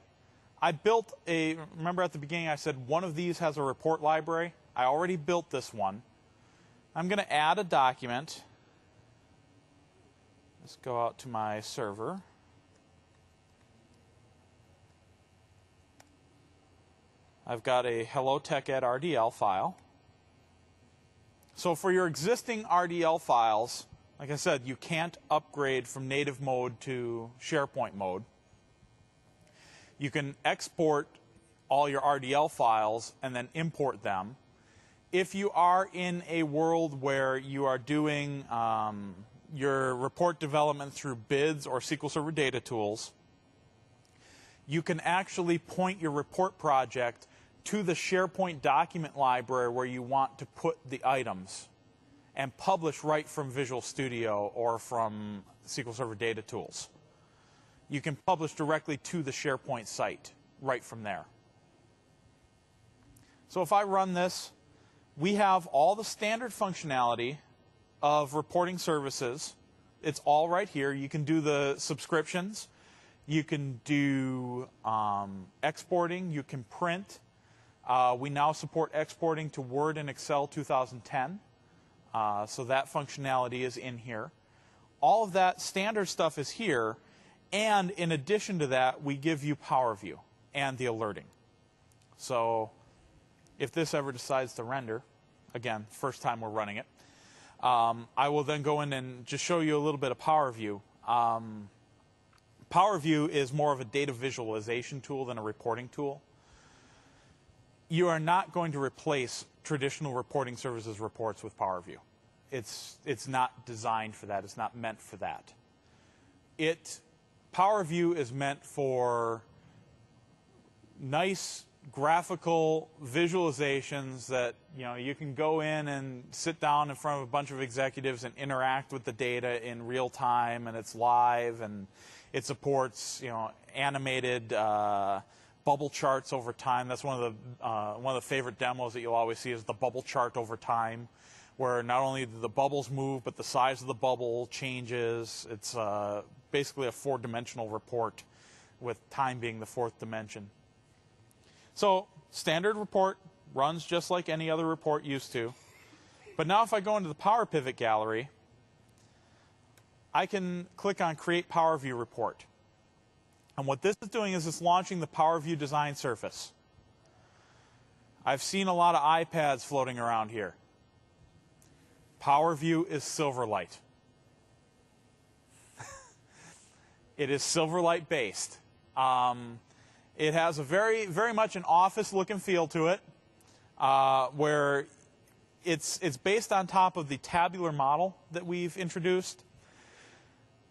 I built remember at the beginning I said one of these has a report library? I already built this one. I'm going to add a document. Let's go out to my server. I've got a Hello TechEd RDL file. So for your existing RDL files, like I said, you can't upgrade from native mode to SharePoint mode. You can export all your RDL files and then import them. If you are in a world where you are doing your report development through BIDS or SQL Server data tools, you can actually point your report project to the SharePoint document library where you want to put the items and publish right from Visual Studio or from SQL Server data tools. You can publish directly to the SharePoint site right from there. So if I run this, we have all the standard functionality of reporting services. It's all right here. You can do the subscriptions. You can do exporting. You can print. We now support exporting to Word and Excel 2010. So that functionality is in here. All of that standard stuff is here. And in addition to that, we give you PowerView and the alerting. So if this ever decides to render, again, first time we're running it, I will then go in and just show you a little bit of PowerView. PowerView is more of a data visualization tool than a reporting tool. You are not going to replace traditional reporting services reports with PowerView. It's not designed for that. It's not meant for that. PowerView is meant for nice graphical visualizations that you can go in and sit down in front of a bunch of executives and interact with the data in real time, and it's live, and it supports animated bubble charts over time. That's one of the favorite demos that you'll always see is the bubble chart over time, where not only do the bubbles move, but the size of the bubble changes. It's basically a four-dimensional report with time being the fourth dimension. So standard report runs just like any other report used to. But now if I go into the Power Pivot gallery, I can click on Create PowerView Report. And what this is doing is it's launching the PowerView design surface. I've seen a lot of iPads floating around here. PowerView is Silverlight. It is Silverlight based. It has a very much an office look and feel to it, where it's based on top of the tabular model that we've introduced.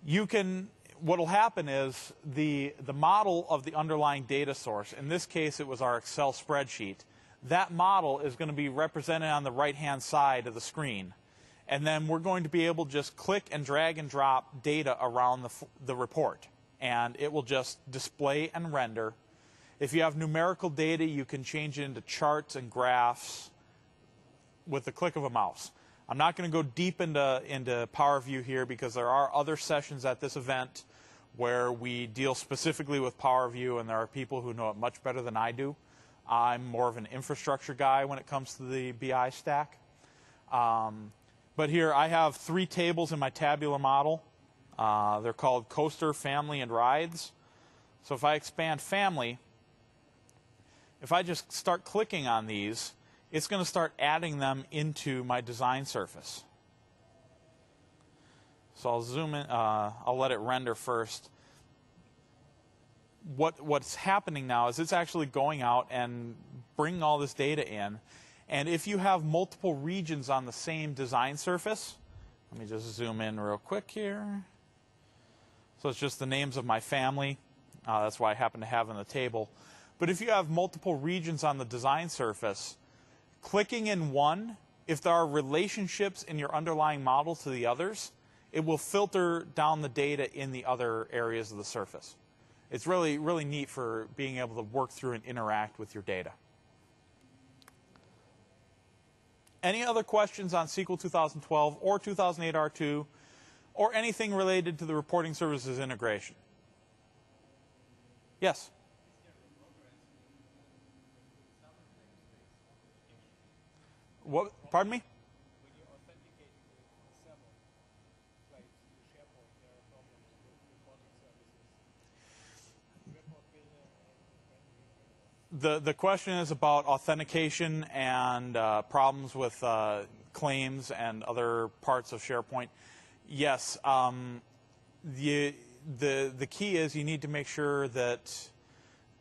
What will happen is the model of the underlying data source, in this case it was our Excel spreadsheet, that model is going to be represented on the right-hand side of the screen. And then we're going to be able to just click and drag and drop data around the report. And it will just display and render. If you have numerical data, you can change it into charts and graphs with the click of a mouse. I'm not going to go deep into Power View here because there are other sessions at this event where we deal specifically with Power View, and there are people who know it much better than I do. I'm more of an infrastructure guy when it comes to the BI stack. But here I have 3 tables in my tabular model. They're called Coaster, Family, and Rides. So if I expand Family, if I just start clicking on these, it's going to start adding them into my design surface. So I'll zoom in. I'll let it render first. What's happening now is it's actually going out and bringing all this data in. And if you have multiple regions on the same design surface, let me just zoom in real quick here. So it's just the names of my family. That's why I happen to have in the table. But if you have multiple regions on the design surface, clicking in one, if there are relationships in your underlying model to the others, it will filter down the data in the other areas of the surface. It's really, really neat for being able to work through and interact with your data. Any other questions on SQL 2012 or 2008 R2 or anything related to the reporting services integration? Yes? What? Pardon me? When you authenticate several claims to SharePoint, there are problems with reporting services. Report builder The question is about authentication and problems with claims and other parts of SharePoint. Yes, the key is you need to make sure that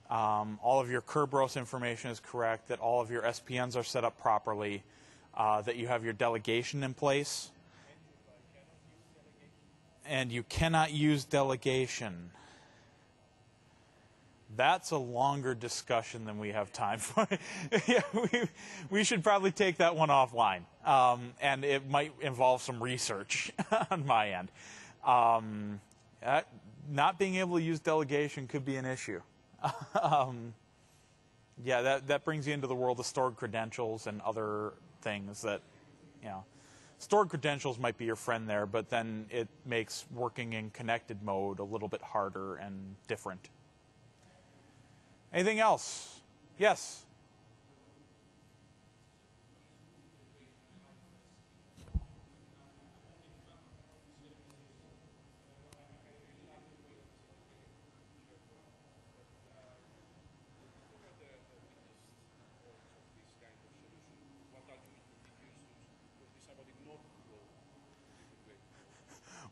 all of your Kerberos information is correct, that all of your SPNs are set up properly, that you have your delegation in place. And you cannot use delegation. That's a longer discussion than we have time for. Yeah, we should probably take that one offline. And it might involve some research on my end. Not being able to use delegation could be an issue. Yeah, that brings you into the world of stored credentials and other things that, stored credentials might be your friend there, but then it makes working in connected mode a little bit harder and different. Anything else? Yes?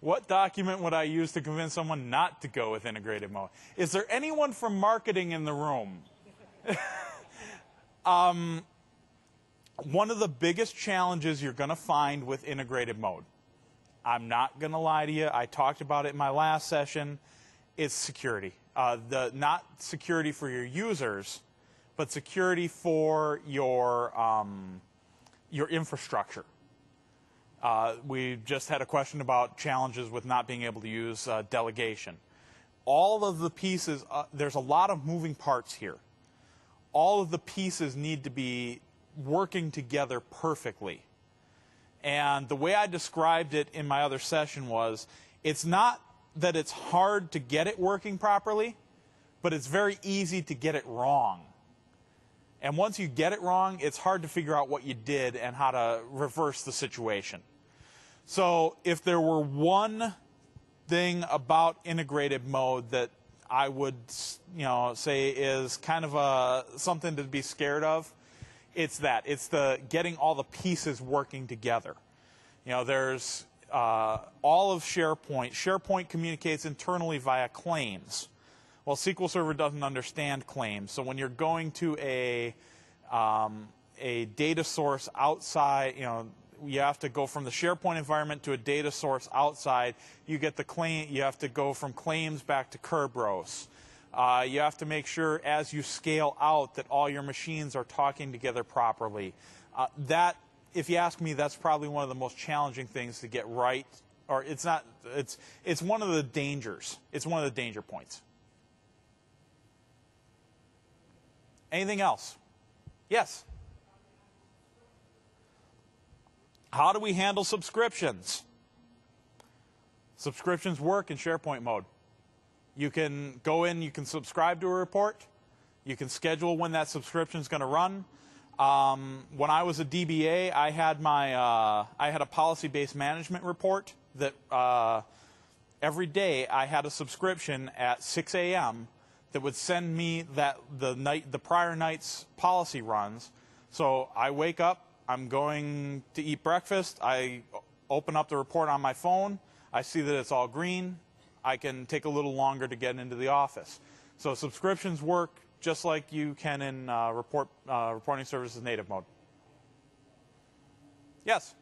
What document would I use to convince someone not to go with integrated mode? Is there anyone from marketing in the room? One of the biggest challenges you're going to find with integrated mode, I'm not going to lie to you, I talked about it in my last session, is security. Not security for your users, but security for your infrastructure. We just had a question about challenges with not being able to use delegation. All of the pieces, there's a lot of moving parts here. All of the pieces need to be working together perfectly. And the way I described it in my other session was, it's not that it's hard to get it working properly, but it's very easy to get it wrong. And once you get it wrong, it's hard to figure out what you did and how to reverse the situation. So if there were one thing about integrated mode that I would say is kind of something to be scared of, it's that. It's the getting all the pieces working together. There's all of SharePoint. SharePoint communicates internally via claims. Well, SQL Server doesn't understand claims. So when you're going to a a data source outside, you have to go from the SharePoint environment to a data source outside. You get the claim. You have to go from claims back to Kerberos. You have to make sure as you scale out that all your machines are talking together properly. That, if you ask me, that's probably one of the most challenging things to get right. Or it's not. It's one of the dangers. It's one of the danger points. Anything else? Yes. How do we handle subscriptions? Subscriptions work in SharePoint mode. You can go in, you can subscribe to a report, you can schedule when that subscription is going to run. When I was a DBA, I had a policy-based management report that every day I had a subscription at 6 a.m. that would send me the prior night's policy runs. So I wake up, I'm going to eat breakfast, I open up the report on my phone, I see that it's all green, I can take a little longer to get into the office. So subscriptions work just like you can in reporting services native mode. Yes?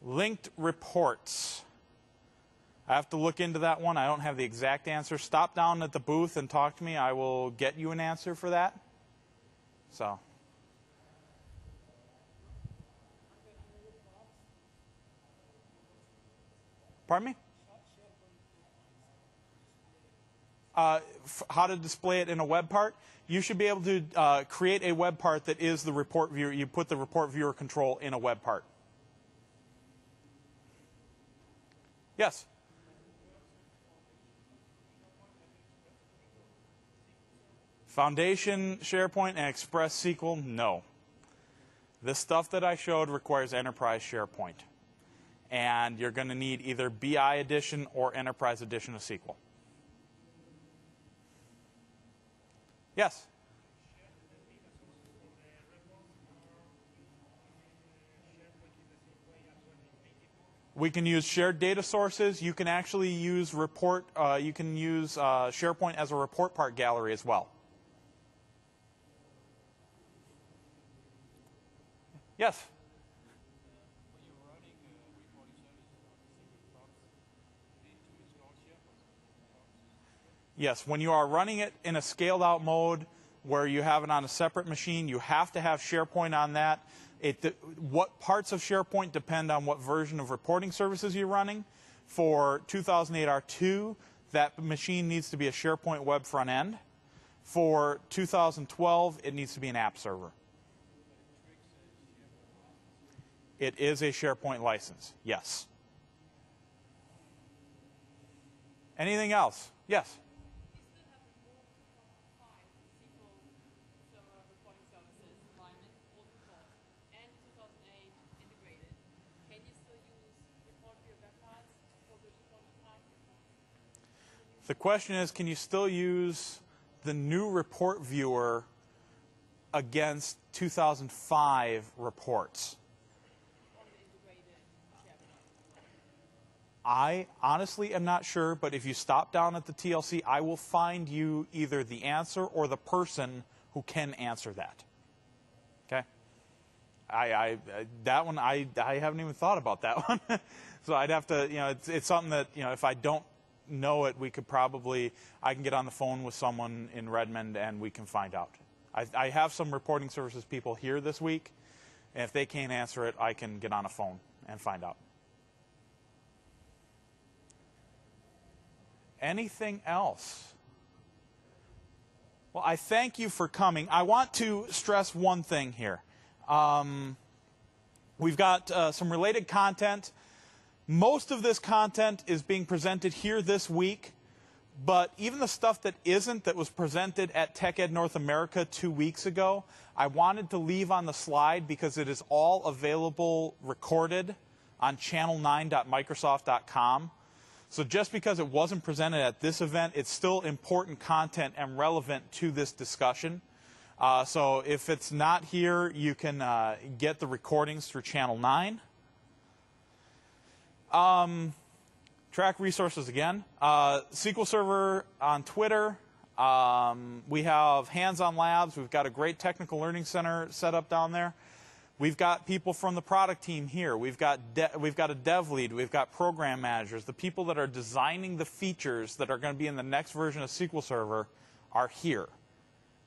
Linked reports. I have to look into that one. I don't have the exact answer. Stop down at the booth and talk to me. I will get you an answer for that. So. Pardon me? How to display it in a web part? You should be able to create a web part that is the report viewer. You put the report viewer control in a web part. Yes? Foundation, SharePoint, and Express SQL, no. This stuff that I showed requires Enterprise SharePoint. And you're going to need either BI edition or Enterprise edition of SQL. Yes? We can use shared data sources. You can actually use SharePoint as a report part gallery as well. Yes? Yes, when you are running it in a scaled out mode where you have it on a separate machine, you have to have SharePoint on that. What parts of SharePoint depend on what version of reporting services you're running. For 2008 R2, that machine needs to be a SharePoint web front end. For 2012, it needs to be an app server. It is a SharePoint license, yes. Anything else? Yes? The question is, can you still use the new report viewer against 2005 reports? I honestly am not sure, but if you stop down at the TLC, I will find you either the answer or the person who can answer that. Okay? That one, I haven't even thought about that one. So I'd have to, it's something that, if I don't know it, I can get on the phone with someone in Redmond and we can find out. I have some reporting services people here this week, and if they can't answer it, I can get on a phone and find out. Anything else? Well, I thank you for coming. I want to stress one thing here. We've got some related content. Most of this content is being presented here this week, but even the stuff that isn't, that was presented at TechEd North America 2 weeks ago, I wanted to leave on the slide because it is all available recorded on channel9.microsoft.com. So just because it wasn't presented at this event, it's still important content and relevant to this discussion. So if it's not here, you can get the recordings through Channel 9. Track resources again. SQL Server on Twitter. We have hands-on labs. We've got a great technical learning center set up down there. We've got people from the product team here. We've got a dev lead. We've got program managers. The people that are designing the features that are going to be in the next version of SQL Server are here.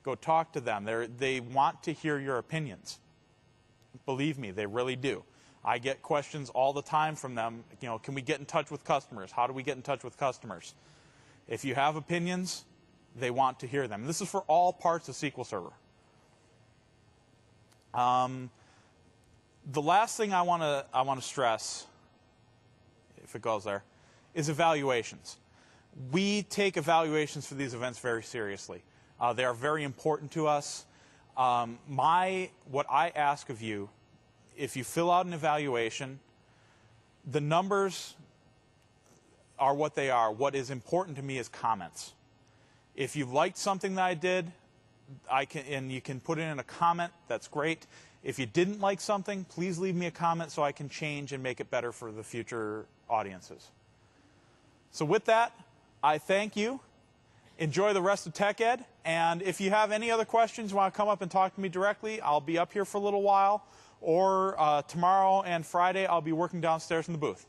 Go talk to them. They want to hear your opinions. Believe me, they really do. I get questions all the time from them. You know, can we get in touch with customers? How do we get in touch with customers? If you have opinions, they want to hear them. This is for all parts of SQL Server. The last thing I want to stress, if it goes there, is evaluations. We take evaluations for these events very seriously. They are very important to us. What I ask of you, if you fill out an evaluation, the numbers are what they are. What is important to me is comments. If you liked something that I did, and you can put it in a comment, that's great. If you didn't like something, please leave me a comment so I can change and make it better for the future audiences. So with that, I thank you. Enjoy the rest of TechEd. And if you have any other questions, you want to come up and talk to me directly, I'll be up here for a little while. Or tomorrow and Friday, I'll be working downstairs in the booth.